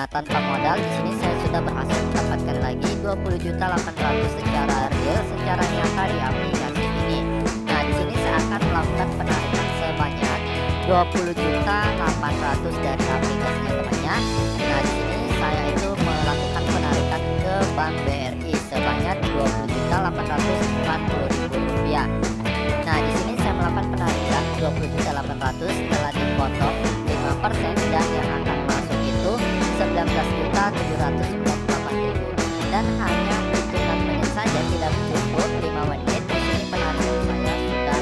Nah, tanpa modal di sini saya sudah berhasil mendapatkan lagi 20.800.000 secara real, secara nyata di aplikasi ini. Nah, di sini saya akan melakukan penarikan sebanyak 20.800.000 dari aplikasinya temannya. Nah, di sini saya itu melakukan penarikan ke Bank BRI sebanyak 20.840.000 rupiah. Nah, di sini saya melakukan penarikan 20.800.000 setelah dipotong 5% dan yang akan masuk itu 19.798.000 dan hanya hitungan menit saja, tidak cukup 5 menit. Di sini penarikan saya sudah.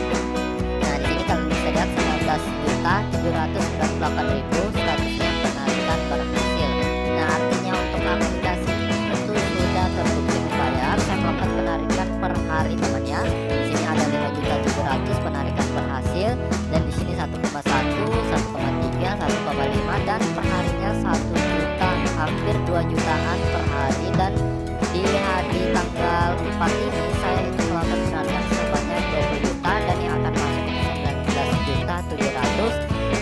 Nah, di sini kalau bisa lihat 19.798.000 statusnya penarikan berhasil. Nah, artinya untuk aplikasi itu sudah terbukti membayar. Saya melakukan penarikan per hari temannya. Di sini ada 5.700.000 penarikan berhasil dan di sini 1,1, 1,3, 1,5 dan perharinya 1 juta, hampir 2 jutaan per hari. Dan di hari tanggal 4 ini saya itu melakukan penarikan sebanyak 20 juta dan yang akan masuk 19.700.000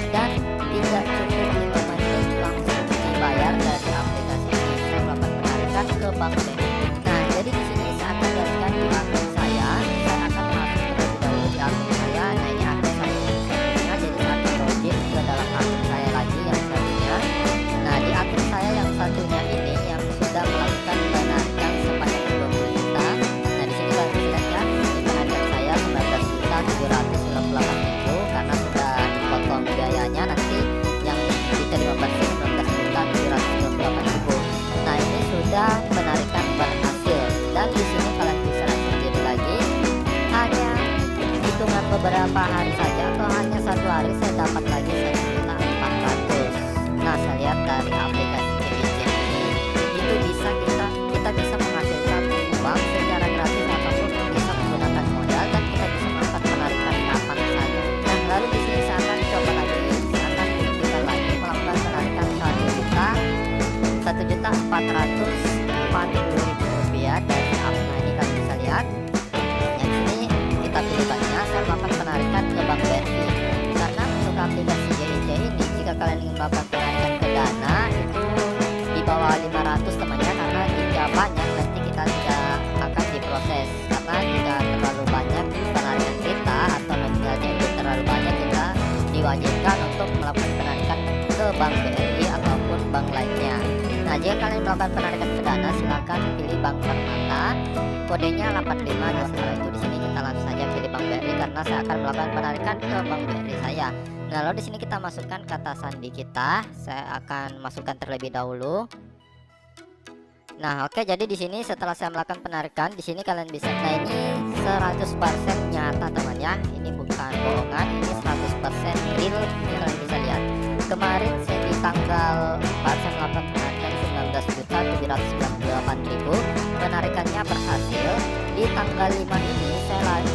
dan tidak cukup 5 menit langsung dibayar dari aplikasi ini. Saya melakukan penarikan ke Bank BRI. Nah, jadi di sini saya akan jalankan di akun saya. Saya akan masuk terlebih dahulu di akun saya. Nah, ini akun saya yang satunya, jadi saya akan login ke dalam akun saya lagi yang satunya. Nah, di akun saya yang satunya ini yang sudah melakukan penarikan sebanyak 20 juta. Nah, di sini kalian bisa lihat ya, ini penarikan saya 19.798.000 karena sudah dipotong biayanya nanti yang diterima bersih 19.798.000. Nah, ini sudah penarikan berhasil dan di sini kalian bisa lihat sendiri lagi, hanya hitungan beberapa hari saja atau hanya 1 hari saya dapat lagi 1.400.000. Nah, saya lihat dari aplikasi GBC ini itu bisa kita bisa menghasilkan uang secara gratis ataupun bisa menggunakan modal dan kita bisa melakukan penarikan kapan saja. Nah, lalu di sini saya akan coba lagi, saya akan buktikan lagi melakukan penarikan 1.440.000 rupiah dari aplikasi ini. Kalian bisa lihat yang sini kita pilih banknya, saya melakukan penarikan ke Bank BRI karena untuk aplikasi GIC ini jika kalian ingin melakukan penarikan ke Dana itu di bawah 500 temannya, karena jika banyak nanti kita tidak akan diproses, karena jika terlalu banyak penarikan kita atau nominalnya itu terlalu banyak, kita diwajibkan untuk melakukan penarikan ke Bank BRI ataupun bank lainnya. Nah, jika kalian melakukan penarikan ke Dana silakan pilih Bank Permata, kodenya 85. Nah, setelah itu di sini kita langsung saja pilih Bank BRI karena saya akan melakukan penarikan ke Bank BRI saya. Nah, lalu di sini kita masukkan kata sandi kita. Saya akan masukkan terlebih dahulu. Nah, oke, jadi di sini setelah saya melakukan penarikan, di sini kalian bisa, nah ini 100% nyata temannya. Ini bukan bohongan, ini 100% real. Ini kalian bisa lihat. Kemarin saya di tanggal 4 saya melakukan penarikan 19.798.000. Penarikannya berhasil. Di tanggal 5 ini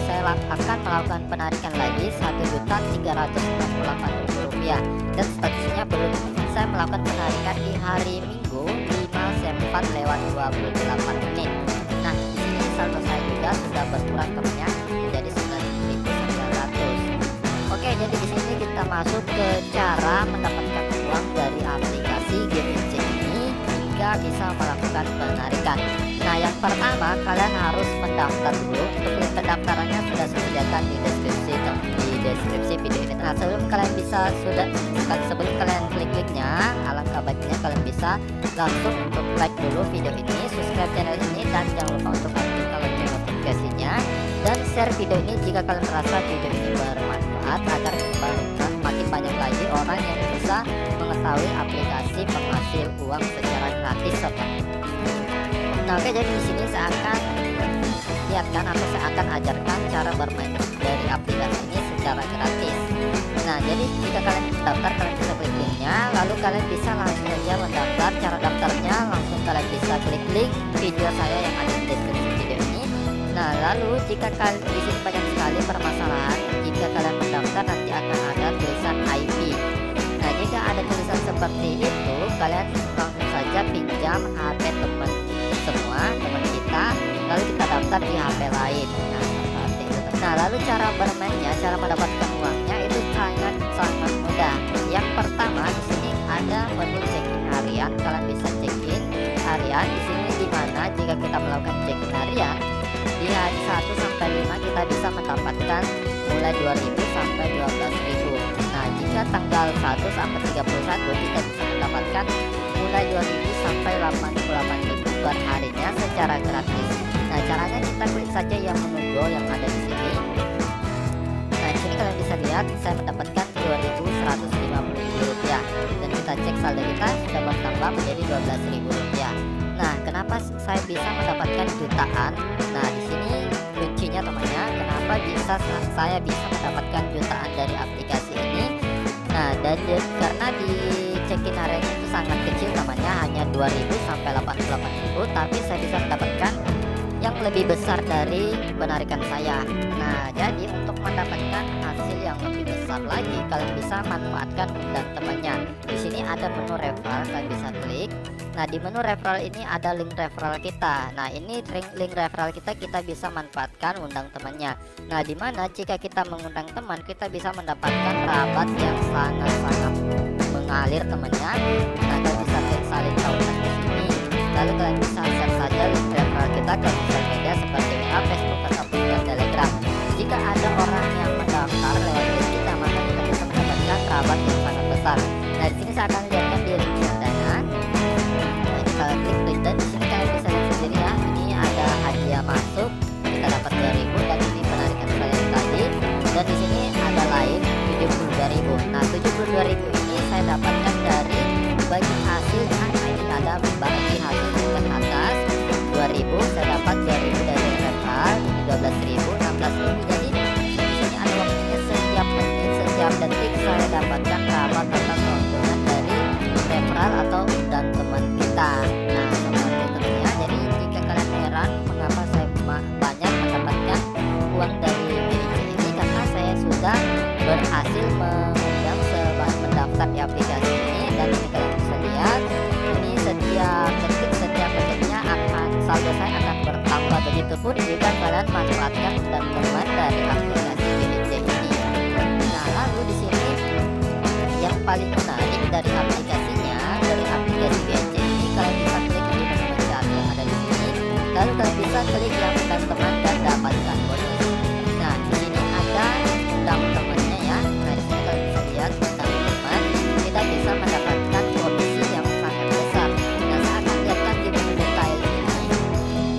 saya akan melakukan penarikan lagi 1.368.000 rupiah dan statusnya belum. Saya melakukan penarikan di hari Minggu 5/4 lewat 28 menit. Nah, di sini saldo saya juga sudah berkurang temannya menjadi 9.900. Oke, jadi di sini kita masuk ke cara mendapatkan uang dari aplikasi GBC ini hingga bisa melakukan penarikan. Nah, yang pertama kalian harus mendaftar dulu. Untuk link pendaftarannya sudah saya sediakan di deskripsi video ini. Nah, sebelum kalian klik linknya, alangkah baiknya kalian bisa langsung untuk like dulu video ini, subscribe channel ini, dan jangan lupa untuk aktifkan lonceng notifikasinya dan share video ini jika kalian merasa video ini bermanfaat agar makin banyak lagi orang yang bisa mengetahui aplikasi penghasil uang secara gratis. Nah, oke, jadi di sini saya akan lihatkan atau saya akan ajarkan cara bermain dari aplikasi ini secara gratis. Nah, jadi jika kalian mendaftar, kalian bisa klik linknya, lalu kalian bisa langsung saja mendaftar. Cara daftarnya langsung kalian bisa klik link video saya yang ada di deskripsi video ini. Nah, lalu jika kalian di sini banyak sekali permasalahan, jika kalian mendaftar nanti akan ada tulisan IP. Nah, jika ada tulisan seperti itu, kalian langsung saja pinjam HP teman kita, lalu kita daftar di HP lain. Nah, seperti itu. Nah, lalu cara bermainnya, cara mendapatkan uangnya itu sangat mudah. Yang pertama di sini ada menu check-in harian. Kalian bisa mulai 2.000 sampai 12.000. Nah, jika tanggal 1 sampai 31 kita bisa mendapatkan mulai 2.000 sampai 88.000 per harinya secara gratis. Nah, caranya kita klik saja yang menunggu yang ada di sini. Nah, di sini kalian bisa lihat saya mendapatkan 2.150 rupiah dan kita cek saldo kita sudah bertambah menjadi 12.000 rupiah. Nah, kenapa saya bisa mendapatkan jutaan? Nah, di sini kuncinya temannya, kenapa saya bisa mendapatkan jutaan dari aplikasi ini? Nah, karena di check-in harian itu sangat kecil temannya, hanya 2.000 sampai 88.000, tapi saya bisa mendapatkan yang lebih besar dari penarikan saya. Nah, jadi untuk mendapatkan hasil yang lebih besar lagi, kalian bisa manfaatkan undang temannya. Di sini ada menu referral, kalian bisa klik. Nah, di menu referral ini ada link referral kita. Nah, ini link referral kita bisa manfaatkan undang temannya. Nah, dimana jika kita mengundang teman, kita bisa mendapatkan rabat yang sangat-sangat mengalir temannya. Nah, kalian bisa klik salin tautan di sini. Lalu kalian bisa share saja link referral kita ke sosial media seperti WA, Facebook, ataupun Telegram. Jika ada orang yang mendaftar lewat link kita, maka kita bisa mendapatkan rabat yang sangat besar. Nah, di sini saya akan lihatkan di link dana. Nah, ini kalian klik dan di sini kalian bisa lihat sendiri ya. Ini ada hadiah masuk, kita dapat 2.000 dan ini penarikan saya tadi. Dan di sini ada lain 72.000. Nah, 72.000 ini saya dapatkan dari bagi hasil. Ini ada bagi hasil tingkat atas 2.000, saya dapat 2.000 dari referral, ini 12.000, 16.000. Jadi di sini ada waktunya setiap menit, setiap detik saya dapatkan rabat atau keuntungan dari referral atau undang teman kita. Nah, seperti itu ya. Jadi jika kalian heran mengapa saya banyak mendapatkan uang dari BIC ini, karena saya sudah berhasil mengundang mendaftar di aplikasi ini. Dan ini kalian bisa lihat, ini setiap detiknya akan saldo saya akan bertambah. Begitupun jika kalian manfaatkan undang teman dari aplikasi BIC ini. Nah, lalu di sini yang paling menarik dari aplikasinya, dari aplikasi BIC ini, kalian bisa klik di menu mencari yang ada di sini. Lalu kalian bisa klik yang undang teman dan dapatkan bonus. Nah, di sini ada undang temannya ya. Nah, di sini kalian bisa lihat undang teman, kita bisa mendapatkan komisi yang sangat besar. Nah, saya akan lihatkan di menu detail ini.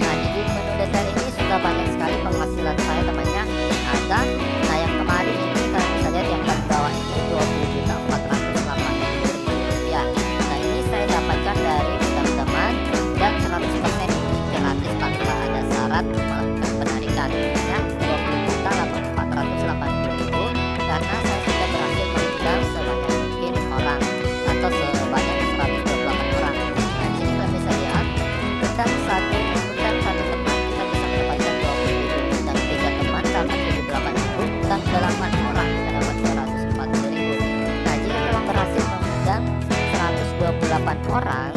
Nah, di menu detail ini sudah banyak sekali penghasilan saya temannya ada. Nah, yang kemarin ini kalian bisa lihat yang paling bawah ini 20.480.000 rupiah. Nah, ini saya dapatkan dari undang teman dan 100% ini gratis tanpa ada syarat melakukan penarikan ya, 20.480.000 karena saya sudah berhasil mengundang sebanyak mungkin orang atau sebanyak 128 orang. Nah, di sini kalian bisa lihat undang satu teman kita bisa mendapatkan 20.000, undang 3 teman dapat 78.000, undang 8 orang kita dapat 240.000. Nah, jika kalian berhasil mengundang 128 orang,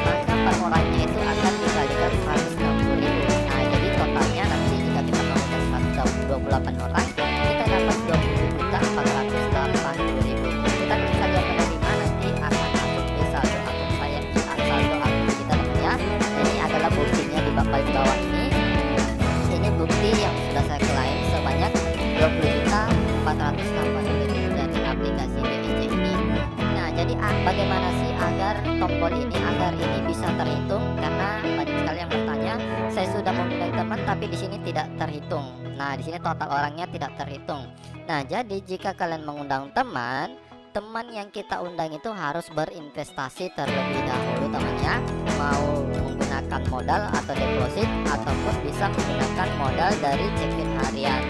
maka per orangnya itu akan dikalikan 160.000. Nah, jadi totalnya nanti jika kita mengundang 128 orang, kita dapat 20.480.000. Kita bisa lihat menerima nanti akan masuk di saldo akun saya, di saldo akun kita ya. Ini adalah buktinya di paling bawah ini. Ini bukti yang sudah saya klaim sebanyak 20.480.000 dari aplikasi BIC ini. Nah, jadi bagaimana sih agar tombol ini bisa terhitung? Karena banyak sekali yang bertanya, saya sudah mengundang teman tapi di sini tidak terhitung. Nah, di sini total orangnya tidak terhitung. Nah, jadi jika kalian mengundang teman yang kita undang itu harus berinvestasi terlebih dahulu temannya, mau menggunakan modal atau deposit ataupun bisa menggunakan modal dari check-in harian.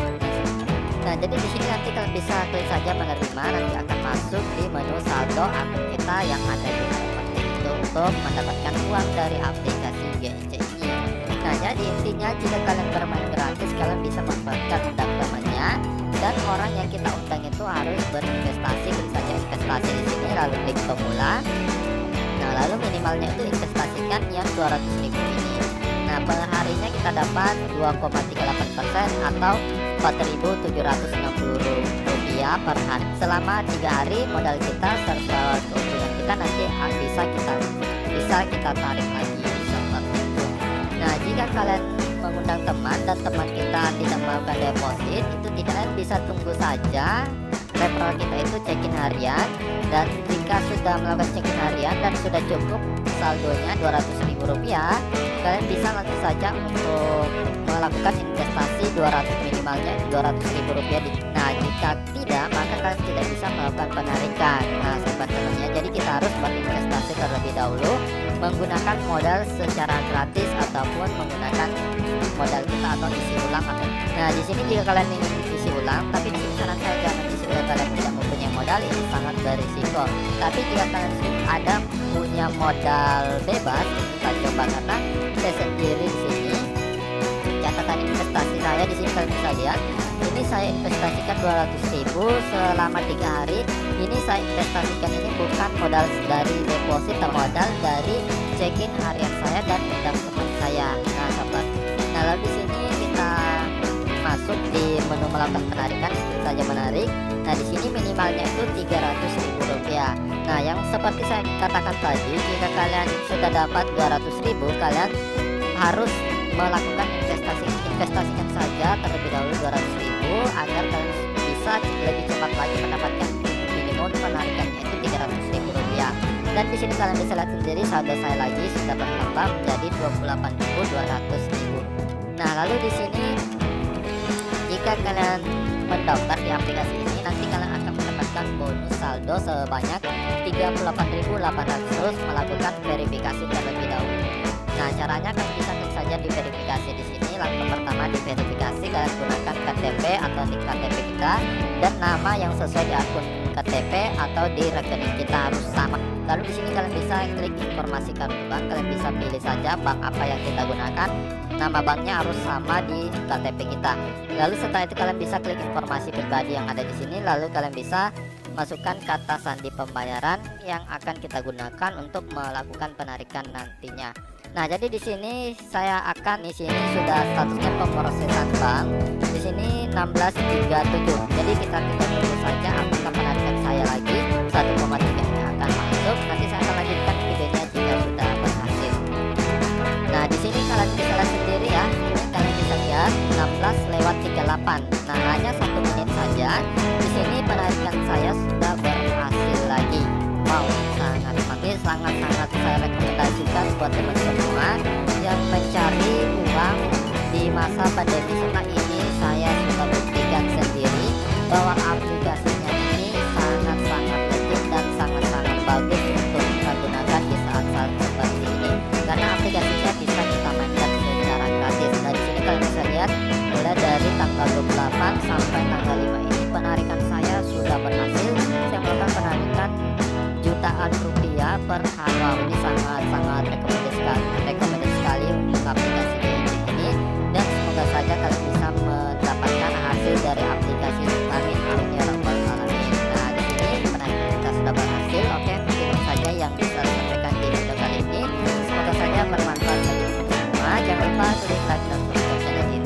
Nah, jadi di sini nanti kalian bisa klik saja menerima, nanti akan masuk di menu saldo akun kita yang ada di seperti itu untuk mendapatkan uang dari aplikasi BIC ini. Nah, jadi intinya jika kalian bermain gratis, kalian bisa manfaatkan undang temannya, dan orang yang kita undang itu harus berinvestasi. Klik saja investasi di sini, lalu klik pemula. Nah, lalu minimalnya itu investasikan yang 200.000 ini. Nah, per harinya kita dapat 2,38% atau 4.760 rupiah per hari. Selama 3 hari modal kita serta keuntungan kita nanti bisa kita tarik lagi seperti itu. Nah, jika kalian mengundang teman dan teman kita tidak melakukan deposit, itu tidak bisa tunggu saja referral kita itu check-in harian. Dan jika sudah melakukan check-in harian dan sudah cukup saldonya Rp200.000, kalian bisa langsung saja untuk melakukan investasi 200 minimalnya Rp200.000. Nah, jika tidak, maka kalian tidak bisa melakukan penarikan. Nah, sobat temannya, jadi kita harus berinvestasi terlebih dahulu menggunakan modal secara gratis ataupun menggunakan modal kita atau isi ulang. Nah, di sini jika kalian ingin isi ulang, tapi di sini saran saya jangan isi ulang, kalian tidak mempunyai modal, ini sangat berisiko. Tapi jika kalian ada punya modal bebas, kita coba, karena saya sendiri di sini catatan investasi saya di sini kalian bisa lihat. Ini saya investasikan 200.000 selama 3 hari. Ini saya investasikan ini bukan modal dari deposit, modal dari check-in harian saya dan undang teman saya. Nah, sobat. Nah, lalu di sini kita masuk di menu melakukan penarikan, saja menarik. Nah, di sini minimalnya itu Rp300.000. Nah, yang seperti saya katakan tadi, jika kalian sudah dapat 200.000, kalian harus melakukan investasikan saja terlebih dahulu 200.000 agar kalian bisa lebih cepat lagi mendapatkan minimum penarikannya itu Rp300.000. Dan di sini kalian bisa lihat sendiri saldo saya lagi sudah bertambah menjadi Rp28.200. Nah, lalu di sini jika kalian mendaftar di aplikasi ini, nanti kalian akan mendapatkan bonus saldo sebanyak Rp38.800 melakukan verifikasi terlebih dahulu. Nah, caranya kalian bisa klik saja di verifikasi di sini. Langkah pertama di verifikasi, kalian gunakan KTP atau nik KTP kita dan nama yang sesuai di akun KTP atau di rekening kita harus sama. Lalu di sini kalian bisa klik informasi kartu bank, kalian bisa pilih saja bank apa yang kita gunakan. Nama banknya harus sama di KTP kita. Lalu setelah itu kalian bisa klik informasi pribadi yang ada di sini. Lalu kalian bisa masukkan kata sandi pembayaran yang akan kita gunakan untuk melakukan penarikan nantinya. Nah, jadi di sini saya akan di sini sudah statusnya pemrosesan bank. Di sini 1637. Jadi kita tunggu saja apakah penarikan saya lagi 1,3 yang akan masuk. Nanti saya akan lanjutkan videonya jika sudah berhasil. Nah, di sini kalian bisa lihat sendiri ya. Ini kalian bisa lihat 16:38. Nah, hanya 1 menit saja. Di sini penarikan saya sudah berhasil lagi. Wow, sangat bagus, sangat saya rekomendasikan buat teman semua yang mencari uang di masa pandemi seperti ini. Saya sudah buktikan sendiri bahwa aplikasinya ini sangat penting dan sangat bagus untuk kita gunakan di saat-saat seperti ini, karena aplikasinya bisa kita mainkan secara gratis. Nah, di sini kalian bisa lihat mulai dari tanggal 28 sampai tanggal 5 ini penarikan saya sudah berhasil. Saya melakukan penarikan jutaan rupiah per hari. Wow, ini sangat